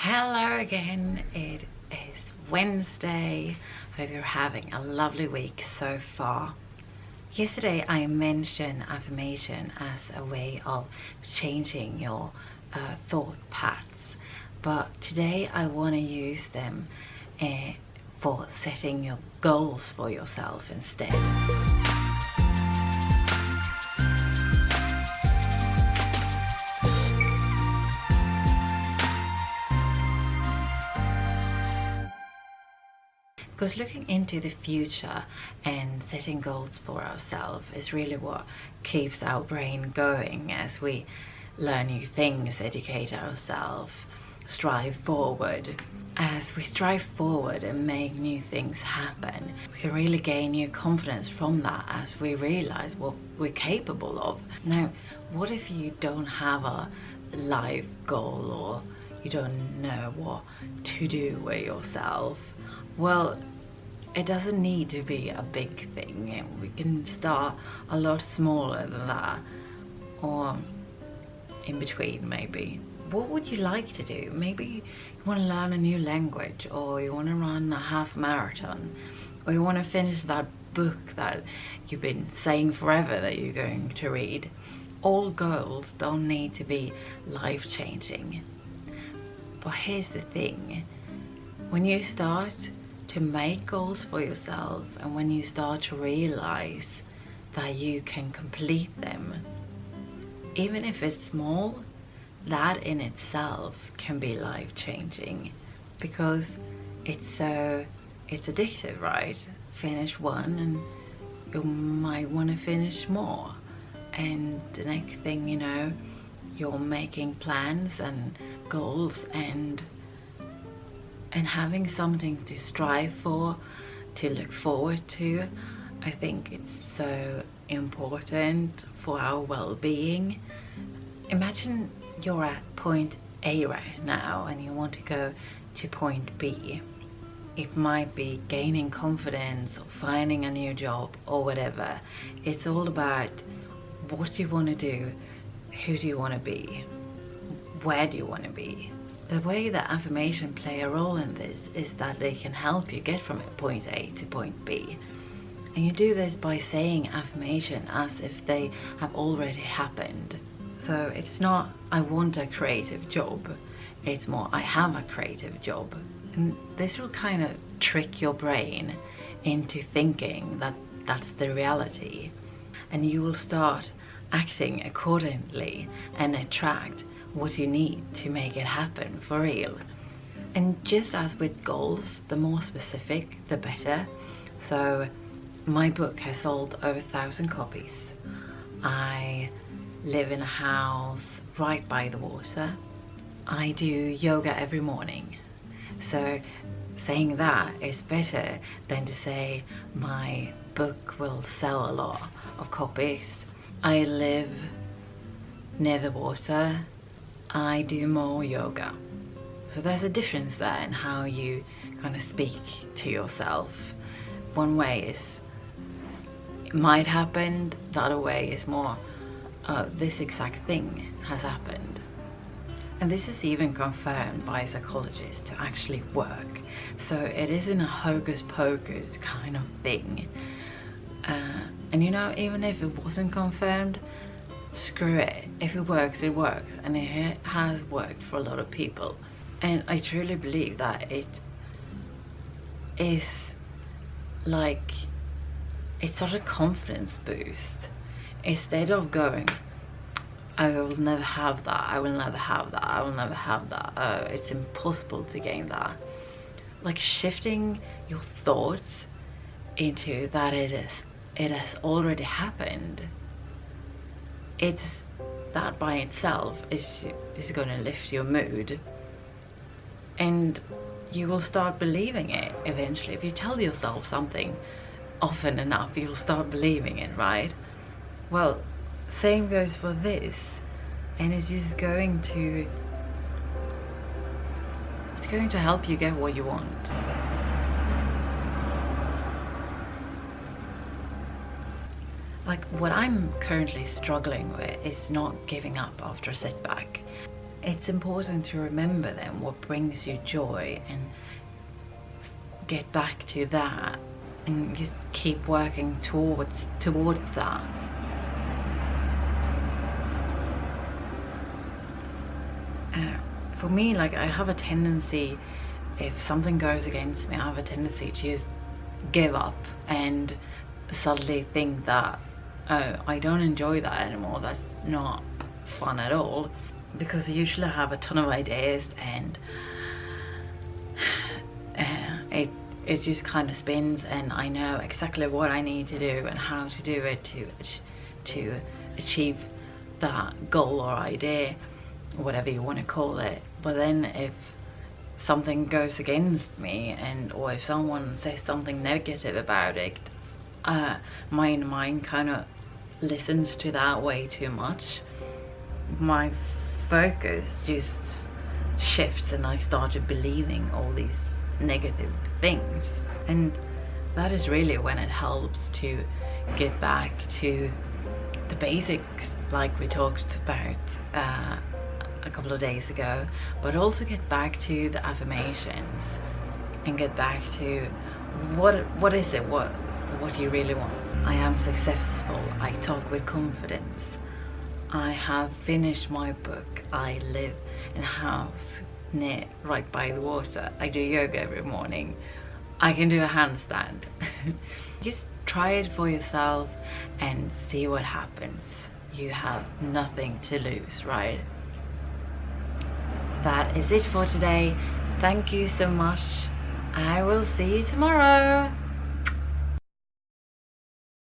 Hello again, it is Wednesday. Hope you're having a lovely week so far. Yesterday I mentioned affirmation as a way of changing your thought paths, but today I want to use them for setting your goals for yourself instead. Because looking into the future and setting goals for ourselves is really what keeps our brain going as we learn new things, educate ourselves, strive forward. As we strive forward and make new things happen, we can really gain new confidence from that as we realize what we're capable of. Now, what if you don't have a life goal or you don't know what to do with yourself? Well, it doesn't need to be a big thing, and we can start a lot smaller than that, or in between maybe. What would you like to do? Maybe you want to learn a new language, or you want to run a half marathon, or you want to finish that book that you've been saying forever that you're going to read. All goals don't need to be life-changing. But here's the thing, when you start to make goals for yourself and when you start to realize that you can complete them, even if it's small, that in itself can be life-changing, because it's addictive, right? Finish one and you might want to finish more, and the next thing you know, you're making plans and goals and having something to strive for, to look forward to. I think it's so important for our well-being. Imagine you're at point A right now and you want to go to point B. It might be gaining confidence or finding a new job or whatever. It's all about what do you want to do, who do you want to be, where do you want to be. The way that affirmation play a role in this is that they can help you get from point A to point B. And you do this by saying affirmation as if they have already happened. So it's not, I want a creative job. It's more, I have a creative job. And this will kind of trick your brain into thinking that that's the reality. And you will start acting accordingly and attract what you need to make it happen for real. And just as with goals, the more specific the better. So my book has sold over 1,000 copies. I live in a house right by the water. I do yoga every morning. So saying that is better than to say my book will sell a lot of copies. I live near the water. I do more yoga. So there's a difference there in how you kind of speak to yourself. One way is, it might happen, the other way is more, this exact thing has happened. And this is even confirmed by psychologists to actually work. So it isn't a hocus pocus kind of thing. And you know, even if it wasn't confirmed, screw it. If it works, it works, and it has worked for a lot of people. And I truly believe that it is like, it's such a confidence boost. Instead of going, I will never have that, I will never have that, I will never have that, oh, it's impossible to gain that. Like shifting your thoughts into that it has already happened. It's that by itself is going to lift your mood, and you will start believing it eventually. If you tell yourself something often enough, you'll start believing it, right? Well, same goes for this, and it's going to help you get what you want. Like what I'm currently struggling with is not giving up after a setback. it's important to remember then what brings you joy and get back to that and just keep working towards that. For me, like, I have a tendency, if something goes against me, I have a tendency to just give up and suddenly think that, oh, I don't enjoy that anymore, that's not fun at all, because I usually have a ton of ideas, and it just kind of spins, and I know exactly what I need to do and how to do it to achieve that goal or idea, whatever you want to call it. But then if something goes against me, or if someone says something negative about it, my mind kind of listens to that way too much. My focus just shifts and I started believing all these negative things, and that is really when it helps to get back to the basics, like we talked about a couple of days ago, but also get back to the affirmations and get back to what is it, what you really want. I am successful, I talk with confidence, I have finished my book, I live in a house right by the water, I do yoga every morning, I can do a handstand. Just try it for yourself and see what happens. You have nothing to lose, right? That is it for today. Thank you so much. I will see you tomorrow.